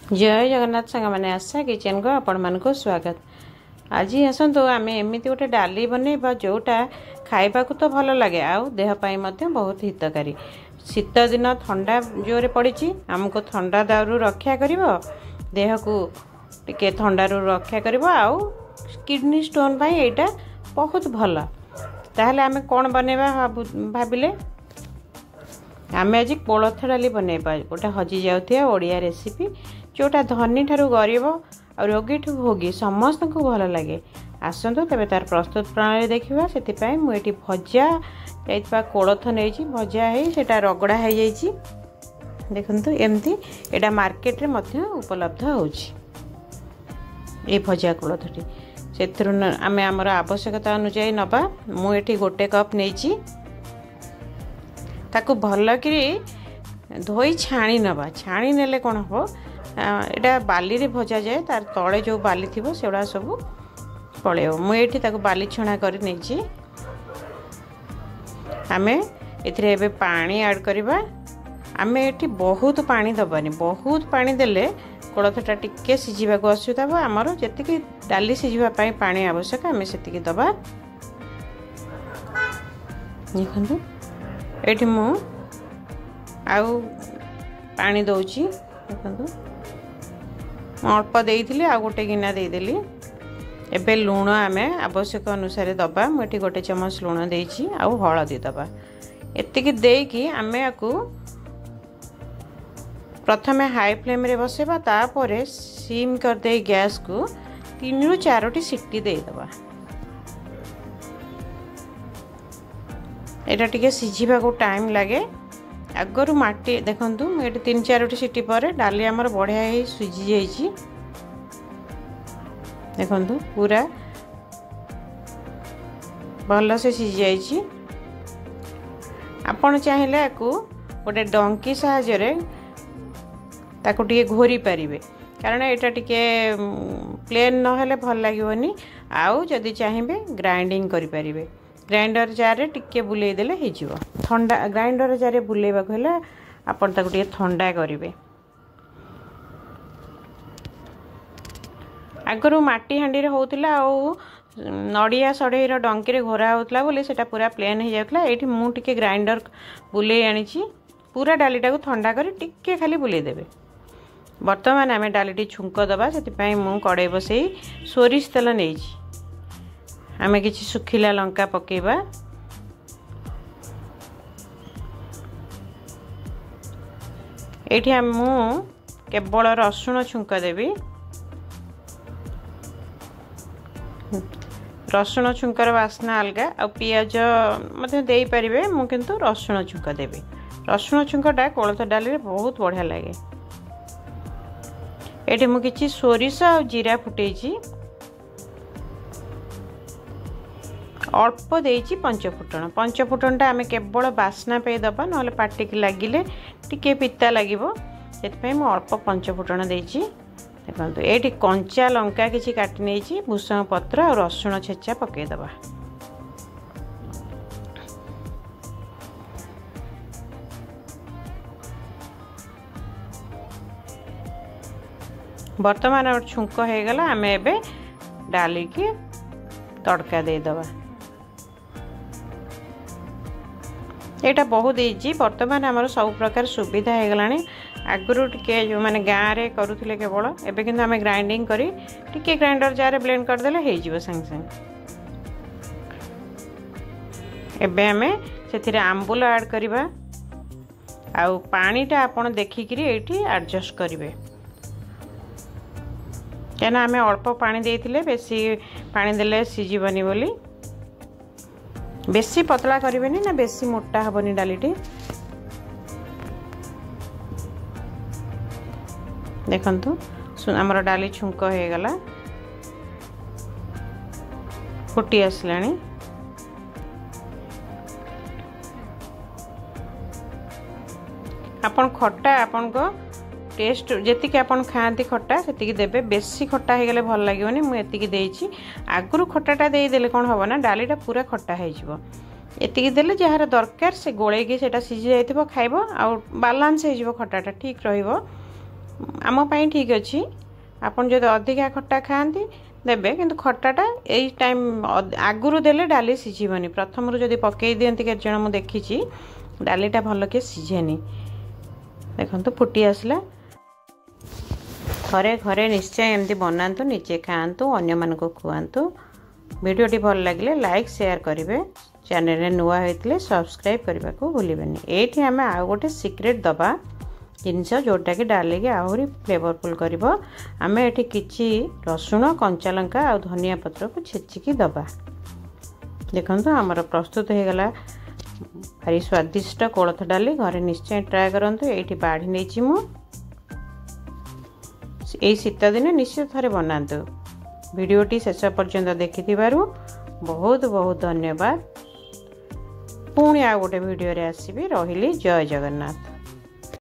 जय जगन्नाथ सांग मैंने आशा किचन को आपण मान को स्वागत। आज आसतु आम एमती गोटे डाली बनइबा जोटा खाइबा तो भल लगे आउ देह पाई मध्य बहुत हितकारी। शीत दिन ठंडा जोरे पड़ी आमको ठंडा दारू रक्षा करिवो, देह को टिके ठंडा रक्षा करिवो, आउ किडनी स्टोन पाई एटा बहुत भल। ताहले आमे कोन बनेबा भाबिले आमे आज कोलथ डाली बनइबा गोटे हजि जाउथिया ओडिया रेसिपी जोटा धनी ठारू गरीब और रोगी ठू भोगी समस्त को भल लगे। आसतु तेरे तार प्रस्तुत प्रणाली देखा। से मुझे भजा जाइए कोलथ नहीं भजा है रगड़ा हो देखु एमती एटा मार्केट रे मध्य उपलब्ध होची ए भजा कोलथटी से आम आमर आवश्यकता अनुसार नबा। मुझे गोटे कप नहीं ताकू भल कि धोई छाणी नबा। छाणी नेले कौन हम एटा बाली रे भजा जाए तार तले जो बाली थी सेगुड़ा सब पड़े। मुझे बाली छणा कर आमे एथिरे एबे पानी ऐड करबा। आमे एठी बहुत पानी दबानी, बहुत पानी देले कोलथटा टिके सिझिबा को असुविधा हो। आमर जेतिकी डाली सिझिबा पई पानी आवश्यक आमे सेतिकी दबा। देखंतु एठी मु आउ पानी दउची। देखंतु अल्प देइथिले आ गोटे गिना देदेली। एबे लूण आमे आवश्यक अनुसार दबा। मुठी गोटे चमच लूण देइची आउ हळदी दबा। एतिकी देकी आमे आकु प्रथमे हाई फ्लेम रे बसेबा, तापरे सिम कर दे गैस को 3 रु 4 सिटी दे दबा। एटा टिके सिझिबा को टाइम लागे। आगरू माटी देखंतु ये 3-4 सिटी पर डाली आमर बढ़िया ही सिझी जाइए। देखंतु पूरा भल से सिझी जाइए। आपण चाहिए आपको गोटे डंकी साहाय्य ताकू टिके घोरी पारिबे, कारण एटा टिके प्लेन नहेले भल लागिवनी। आउ जदि चाहिए ग्राइंडिंग करि पारिबे। ग्राइंडर जार रे टिके बुलेई देले हे जिवो। ठंडा ग्राइंडर जार रे बुलेइबा कहले आपण ताकू टिके ठंडा करिवे। आगरू माटी हांडी रे होउतिला आउ नडिया सढेईर डंकी रे घोरा होउतला बोले सेटा पूरा प्लेन हे जाउतला। एठी मु टिके ग्राइंडर बुलेई आनिची। पूरा डालीटा को ठंडा करी टिके खाली बुलेई देबे। वर्तमान आमे डालीटी छुंक दबा। सेति पई मु कड़ाई बसई सोरिष तेल नेइची। आमे किछि सुखिला लंका पकेबा। एठी मु केवल रसुण छुंक देबी। रसुण छुंकर वासना अलगा आ पियाज मते देई परिबे। मु किंतु रसुण छुंक देबी। रसुण छुंकटा कोलथ डाली रे बहुत बढ़िया लागे। एठी मु किछि सोरिष आ जीरा फुटेइची। अल्प देइची पंचफुटन। पंचफुटनटा आमे केवल बासना पे दबा, नहले पाटी की लागिले टिके पिता लागिवो। सेति पई मु अल्प पंचफुटन देइची। देखंतु एठी कंचा लंका किछि काटि नेइची, भुसंग पत्र और रसुण छेचा पके दबा। वर्तमान छुंक हो गला। आमे एबे डाली की तड़का दे दबा। एटा बहुत इजी। वर्तमान आमर सब प्रकार सुविधा हो गलानी। आगरू टिके जो माने गाँ रे करूथिले केवल, एबे किंतु आमे ग्राइंडिंग करी टिके ग्राइंडर जार ब्लेंड कर देले हे जिवो संग संग। एबे आमे सेथिरे आंबुल ऐड करिबा। आउ पानीटा आपण देखि करी एठी एडजस्ट करिवे, केना आमे अल्प पानी देइथिले बेसी पानी देले सिजिबनी बोली। बेसी पतला करिवेनी ना बेसी मोटा हबनी डालीटी। देखंतु हमर डाली छुंक हो गला, फुटी आसलानी। आपण खट्टा आपण को टेस्ट जेतिक आपण खाती खट्टा सेतिकी देबे। बेसी खट्टा हो गले भल लागिवनी। मु एतिकी देइची। आगरू खट्टाटा देई देले कोन हबो ना डालीटा पूरा खट्टा हो जिवो। एतिकी देले जहार दरकार से गोळेकी सेटा सिझी जाइथिबो खाइबो। आ बैलेंस हो जिवो, खट्टाटा ठीक रहिबो। आम पाई ठीक अच्छी आपन जब अधिका खट्टा खाती देबे किंतु खट्टाटा यही टाइम आगुरु देले डाली सिझीबनी प्रथम जदि पकई दियंती केते जण मु देखिची डालीटा भल के सिझेनी देखंतु फुटी आसला घरे घरे निश्चय एमती बनातु निजे खातु अन्य मानको खुआंतु वीडियोटी भल लगे लाइक शेयर करेंगे चैनल रे नुआ होइतले सब्सक्राइब करने को भूलिबेनी एठी हमें आउ गोटे सीक्रेट दबा जिनस जोटा कि डाली के आहरी फ्लेवरफुल करिवो आमे एठी किछि रसुण कंचा लंका आ धनिया पत्र को छेचिकी दबा देखंतु हमर प्रस्तुत हो गला भारी स्वादिष्ट कोलथ डाली घरे निश्चय ट्राए करंतु एठी बाढ़ी नेछि मु एई शीत दिन निश्चय थरे बनातु वीडियोटी शेष पर्यंत देखिथिबारु बहुत बहुत धन्यवाद पुणी आ गोटे वीडियो रे आसीबी रहिली जय जगन्नाथ।